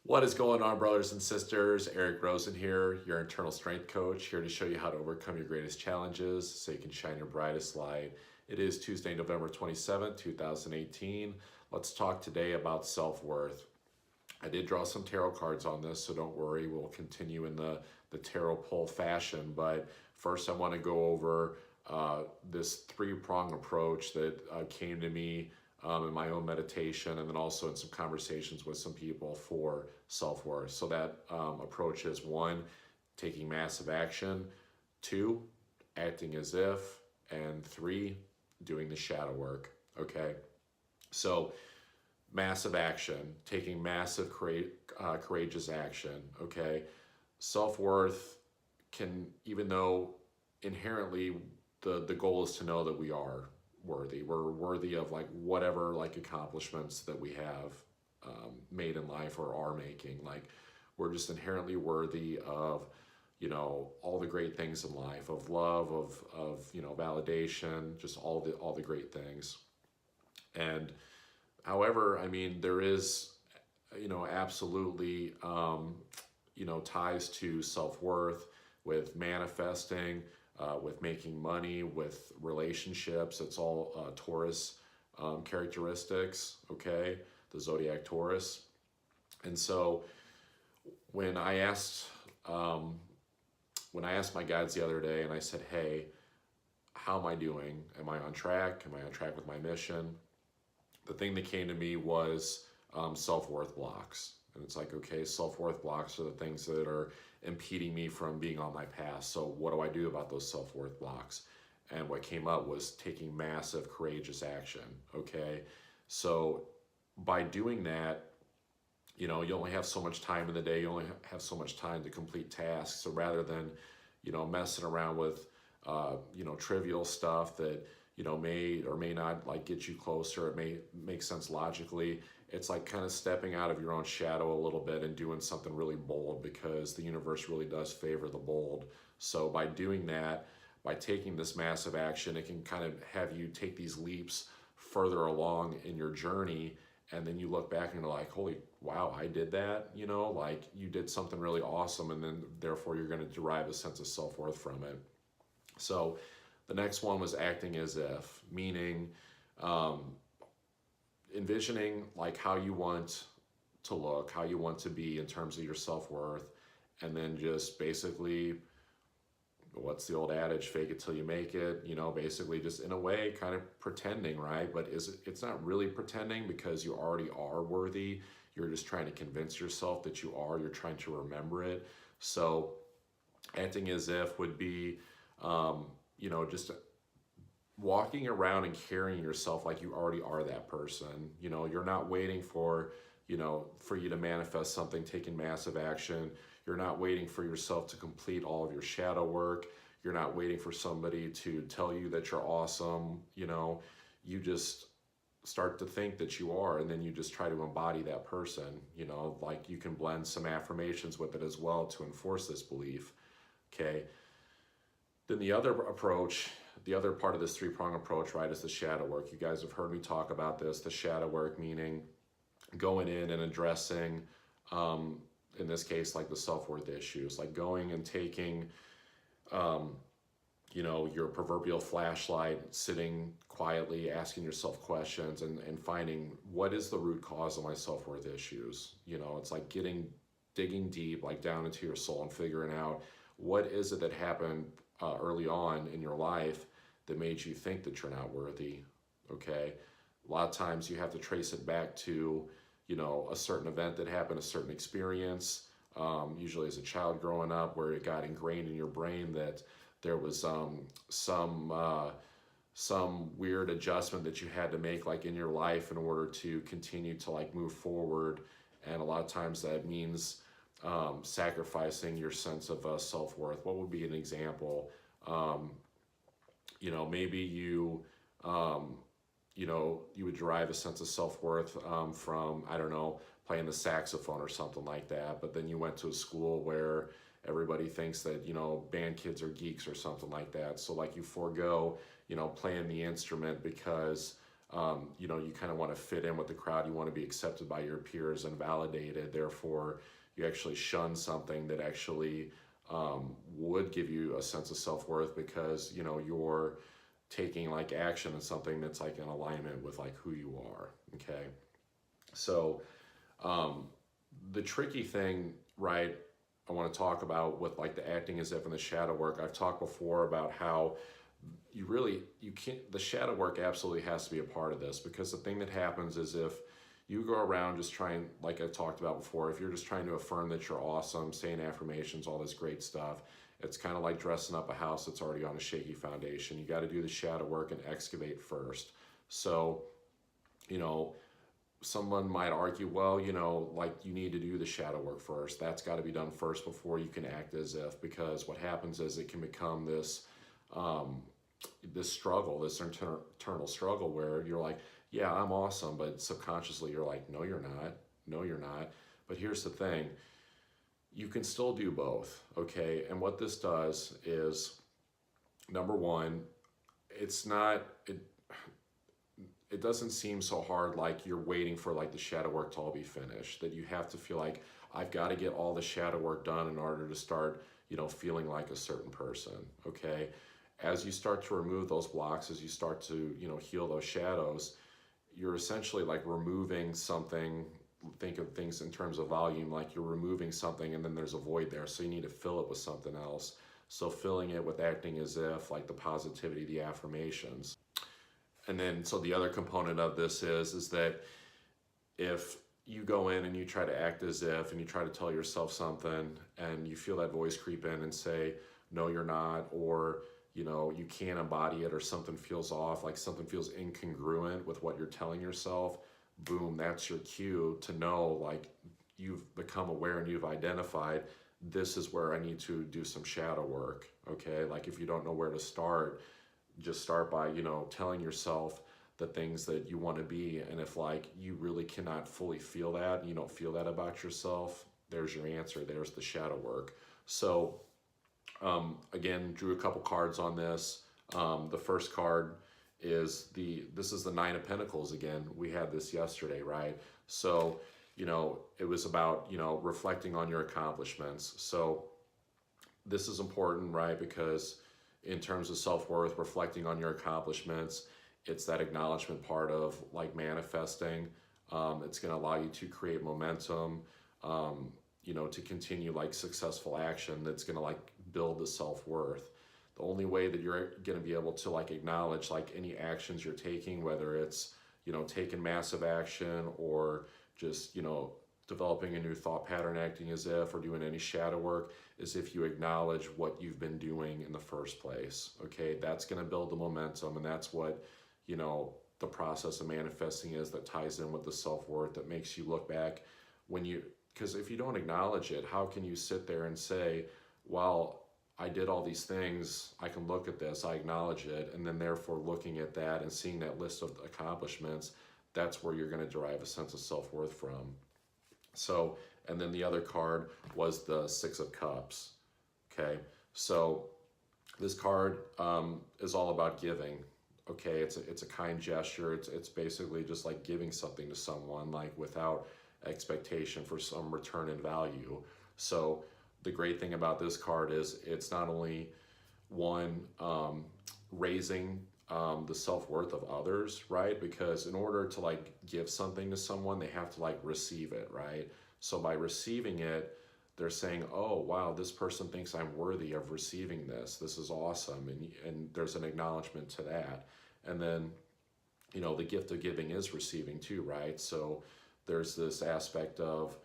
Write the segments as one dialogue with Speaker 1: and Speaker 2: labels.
Speaker 1: What is going on, brothers and sisters? Eric Rosen here, your internal strength coach, here to show you how to overcome your greatest challenges so you can shine your brightest light. It is Tuesday, November 27th, 2018. Let's talk today about self-worth. I did draw some tarot cards on this, so don't worry. We'll continue in the tarot pull fashion. But first, I want to go over this three-prong approach that came to me in my own meditation, and then also in some conversations with some people for self-worth. So that approach is one, taking massive action; two, acting as if; and three, doing the shadow work. Okay, so massive action, taking massive courageous action. Okay, self-worth can, even though inherently the goal is to know that we are worthy, we're worthy of like whatever like accomplishments that we have made in life or are making. Like, we're just inherently worthy of, all the great things in life, of love, of validation, just all the great things. And however, I mean, there is, absolutely, ties to self-worth with manifesting, with making money, with relationships. It's all Taurus characteristics, okay? The zodiac Taurus. And so when I asked, my guides the other day, and I said, hey, how am I doing? Am I on track? Am I on track with my mission? The thing that came to me was self-worth blocks. And it's like, okay, self-worth blocks are the things that are impeding me from being on my path. So what do I do about those self-worth blocks? And what came up was taking massive, courageous action, okay? So by doing that, you only have so much time in the day. You only have so much time to complete tasks. So rather than, messing around with, trivial stuff that, may or may not like get you closer, it may make sense logically. It's like kind of stepping out of your own shadow a little bit and doing something really bold, because the universe really does favor the bold. So by doing that, by taking this massive action, it can kind of have you take these leaps further along in your journey. And then you look back and you're like, holy wow, I did that, like you did something really awesome. And then therefore you're going to derive a sense of self-worth from it. So the next one was acting as if, meaning envisioning like how you want to look, how you want to be in terms of your self-worth, and then just basically, what's the old adage, fake it till you make it, basically just in a way kind of pretending, right? But it's not really pretending, because you already are worthy. You're just trying to convince yourself that you are. You're trying to remember it. So acting as if would be just walking around and carrying yourself like you already are that person. You're not waiting for, for you to manifest something, taking massive action. You're not waiting for yourself to complete all of your shadow work. You're not waiting for somebody to tell you that you're awesome. You just start to think that you are, and then you just try to embody that person. Like, you can blend some affirmations with it as well to enforce this belief. Okay. Then the other approach, the other part of this three-prong approach, right, is the shadow work. You guys have heard me talk about this. The shadow work meaning going in and addressing, in this case, like the self-worth issues, like going and taking, your proverbial flashlight, sitting quietly, asking yourself questions, and finding what is the root cause of my self-worth issues. It's like digging deep, like down into your soul, and figuring out what is it that happened early on in your life that made you think that you're not worthy. Okay, a lot of times you have to trace it back to a certain event that happened, a certain experience, usually as a child growing up, where it got ingrained in your brain that there was some weird adjustment that you had to make, like in your life, in order to continue to like move forward. And a lot of times that means sacrificing your sense of self-worth. What would be an example? Maybe you would derive a sense of self-worth from, I don't know, playing the saxophone or something like that. But then you went to a school where everybody thinks that, band kids are geeks or something like that. So like you forego, playing the instrument because you know, you kind of want to fit in with the crowd. You want to be accepted by your peers and validated. Therefore, you actually shun something that actually would give you a sense of self-worth, because, you know, you're taking like action in something that's like in alignment with like who you are. Okay. So the tricky thing, right, I want to talk about with like the acting as if and the shadow work. I've talked before about how you can't, the shadow work absolutely has to be a part of this, because the thing that happens is if you go around just trying, like I talked about before, if you're just trying to affirm that you're awesome, saying affirmations, all this great stuff, it's kind of like dressing up a house that's already on a shaky foundation. You got to do the shadow work and excavate first. So, you know, someone might argue, well, you know, like you need to do the shadow work first. That's got to be done first before you can act as if, because what happens is it can become this, this struggle, this internal struggle where you're like, yeah, I'm awesome, but subconsciously you're like, no, you're not. No, you're not. But here's the thing. You can still do both, okay? And what this does is, number one, it's not, it doesn't seem so hard like you're waiting for like the shadow work to all be finished, that you have to feel like I've got to get all the shadow work done in order to start, you know, feeling like a certain person, okay? As you start to remove those blocks, as you start to, you know, heal those shadows, you're essentially like removing something. Think of things in terms of volume, like you're removing something and then there's a void there, so you need to fill it with something else. So filling it with acting as if, like the positivity, the affirmations. And then, so the other component of this is that if you go in and you try to act as if, and you try to tell yourself something, and you feel that voice creep in and say, no, you're not, or, you know, you can't embody it, or something feels off, like something feels incongruent with what you're telling yourself, boom, that's your cue to know, like, you've become aware and you've identified, this is where I need to do some shadow work, okay? Like if you don't know where to start, just start by, you know, telling yourself the things that you want to be. And if like you really cannot fully feel that, and you don't feel that about yourself, there's your answer, there's the shadow work. So again, drew a couple cards on this. The first card is this is the Nine of Pentacles again. We had this yesterday, right? So, you know, it was about, you know, reflecting on your accomplishments. So this is important, right? Because in terms of self-worth, reflecting on your accomplishments, it's that acknowledgement part of like manifesting. It's going to allow you to create momentum, you know, to continue like successful action that's going to like build the self-worth. The only way that you're going to be able to like acknowledge like any actions you're taking, whether it's, you know, taking massive action or just, you know, developing a new thought pattern, acting as if, or doing any shadow work, is if you acknowledge what you've been doing in the first place. Okay, that's going to build the momentum, and that's what, you know, the process of manifesting is, that ties in with the self-worth, that makes you look back when you, because if you don't acknowledge it, how can you sit there and say, well, I did all these things, I can look at this, I acknowledge it, and then therefore looking at that and seeing that list of accomplishments, that's where you're going to derive a sense of self-worth from. So, and then the other card was the Six of Cups. Okay, so this card is all about giving. Okay, it's a kind gesture. It's basically just like giving something to someone, like without expectation for some return in value. So the great thing about this card is it's not only one raising the self-worth of others, right? Because in order to like give something to someone, they have to like receive it, right? So by receiving it, they're saying, oh, wow, this person thinks I'm worthy of receiving this. This is awesome. And there's an acknowledgement to that. And then, you know, the gift of giving is receiving too, right? So there's this aspect of,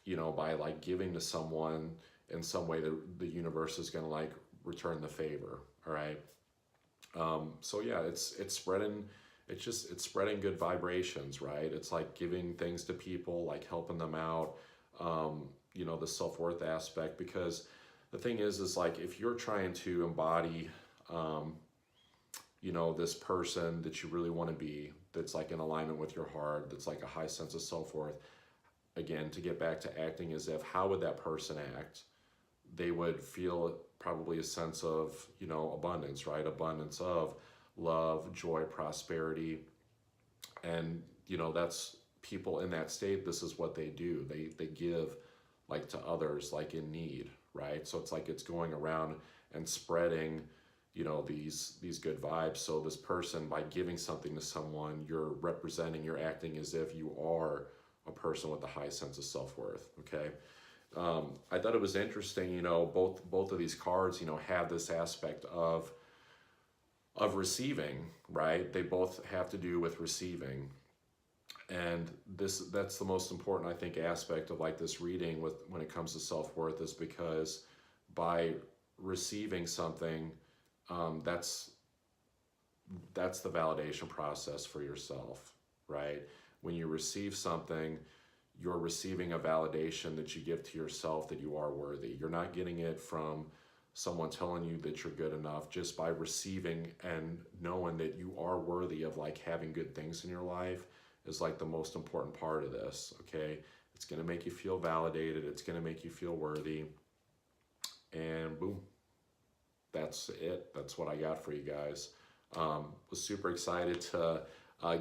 Speaker 1: you know, by like giving to someone in some way, the universe is going to like return the favor, all right? So yeah, it's spreading, it's spreading good vibrations, right? It's like giving things to people, like helping them out, you know, the self-worth aspect, because the thing is like, if you're trying to embody, you know, this person that you really want to be, that's like in alignment with your heart, that's like a high sense of self-worth, again, to get back to acting as if, how would that person act? They would feel probably a sense of, you know, abundance, right? Abundance of, love, joy, prosperity. And that's people in that state. This is what they do. They give like to others, like in need, right? So it's like it's going around and spreading these good vibes. So this person, by giving something to someone, you're representing, you're acting as if you are a person with a high sense of self-worth. Okay. I thought it was interesting, both of these cards, have this aspect of receiving, right? They both have to do with receiving. And that's the most important, I think, aspect of like this reading with when it comes to self-worth, is because by receiving something, that's the validation process for yourself, right? When you receive something, you're receiving a validation that you give to yourself that you are worthy. You're not getting it from someone telling you that you're good enough. Just by receiving and knowing that you are worthy of like having good things in your life is like the most important part of this. Okay, it's going to make you feel validated, it's going to make you feel worthy, and boom, that's it. That's what I got for you guys. Was super excited to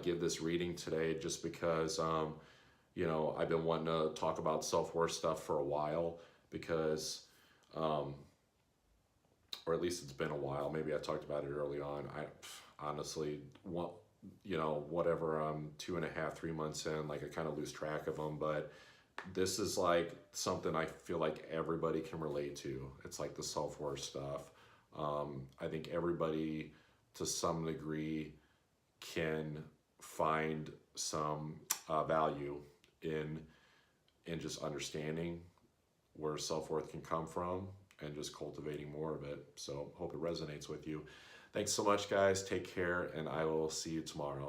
Speaker 1: give this reading today, just because I've been wanting to talk about self-worth stuff for a while, because or at least it's been a while. Maybe I talked about it early on. I honestly want, whatever, 2.5, 3 months in, like I kind of lose track of them. But this is like something I feel like everybody can relate to. It's like the self-worth stuff. I think everybody to some degree can find some value in just understanding where self-worth can come from and just cultivating more of it. So hope it resonates with you. Thanks so much, guys. Take care, and I will see you tomorrow.